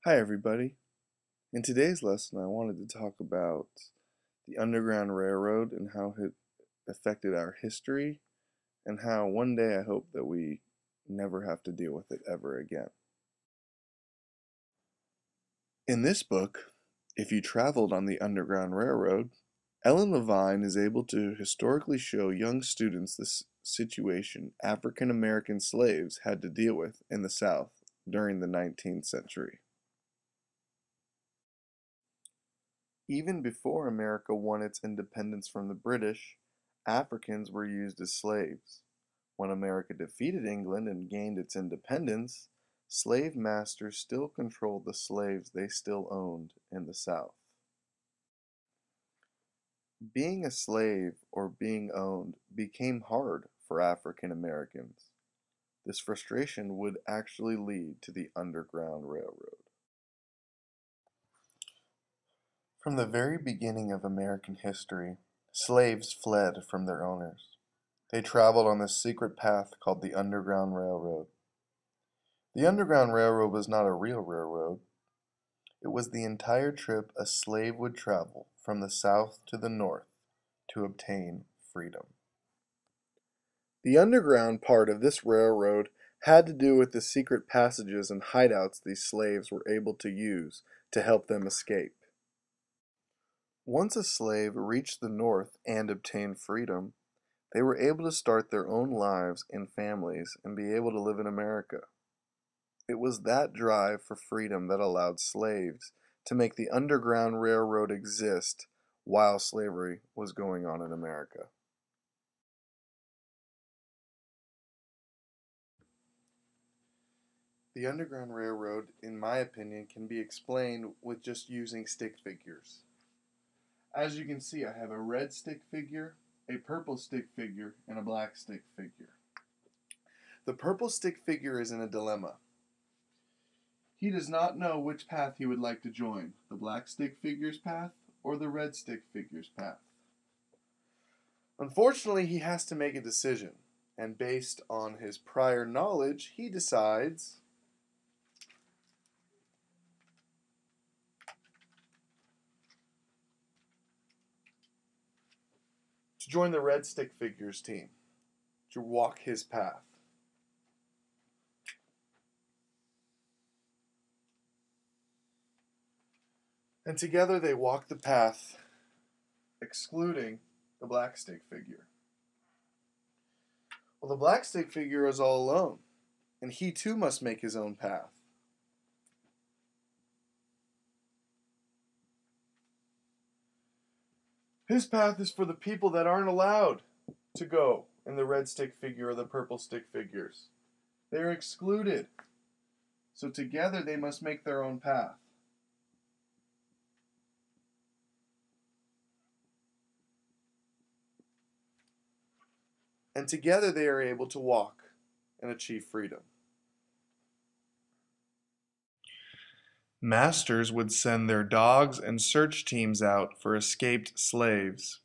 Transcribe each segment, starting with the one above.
Hi, everybody. In today's lesson, I wanted to talk about the Underground Railroad and how it affected our history, and how one day I hope that we never have to deal with it ever again. In this book, If You Traveled on the Underground Railroad, Ellen Levine is able to historically show young students the situation African American slaves had to deal with in the South during the 19th century. Even before America won its independence from the British, Africans were used as slaves. When America defeated England and gained its independence, slave masters still controlled the slaves they still owned in the South. Being a slave or being owned became hard for African Americans. This frustration would actually lead to the Underground Railroad. From the very beginning of American history, slaves fled from their owners. They traveled on this secret path called the Underground Railroad. The Underground Railroad was not a real railroad. It was the entire trip a slave would travel from the South to the North to obtain freedom. The underground part of this railroad had to do with the secret passages and hideouts these slaves were able to use to help them escape. Once a slave reached the North and obtained freedom, they were able to start their own lives and families and be able to live in America. It was that drive for freedom that allowed slaves to make the Underground Railroad exist while slavery was going on in America. The Underground Railroad, in my opinion, can be explained with just using stick figures. As you can see, I have a red stick figure, a purple stick figure, and a black stick figure. The purple stick figure is in a dilemma. He does not know which path he would like to join, the black stick figure's path or the red stick figure's path. Unfortunately, he has to make a decision, and based on his prior knowledge, he decides to join the red stick figure's team, to walk his path. And together they walk the path, excluding the black stick figure. Well, the black stick figure is all alone, and he too must make his own path. His path is for the people that aren't allowed to go in the red stick figure or the purple stick figures. They're excluded. So together they must make their own path. And together they are able to walk and achieve freedom. Masters would send their dogs and search teams out for escaped slaves.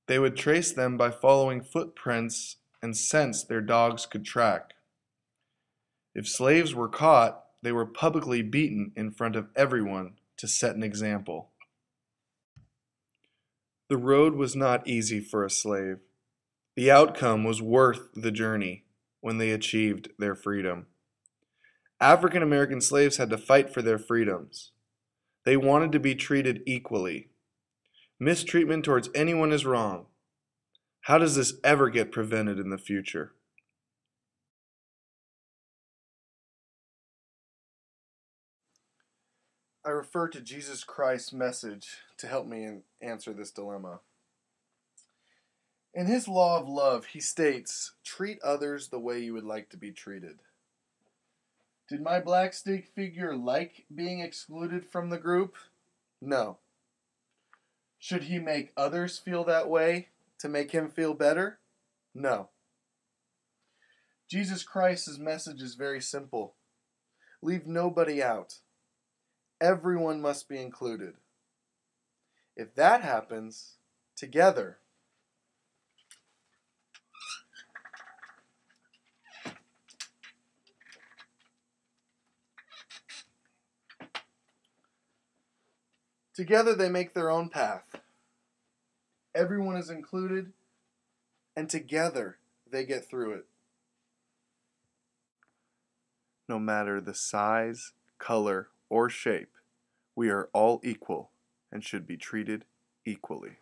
They would trace them by following footprints and scents their dogs could track. If slaves were caught, they were publicly beaten in front of everyone to set an example. The road was not easy for a slave. The outcome was worth the journey when they achieved their freedom. African American slaves had to fight for their freedoms. They wanted to be treated equally. Mistreatment towards anyone is wrong. How does this ever get prevented in the future? I refer to Jesus Christ's message to help me answer this dilemma. In his law of love, he states, treat others the way you would like to be treated. Did my black stick figure like being excluded from the group? No. Should he make others feel that way to make him feel better? No. Jesus Christ's message is very simple. Leave nobody out. Everyone must be included. If that happens, together, Together they make their own path. Everyone is included, and together they get through it. No matter the size, color, or shape, we are all equal and should be treated equally.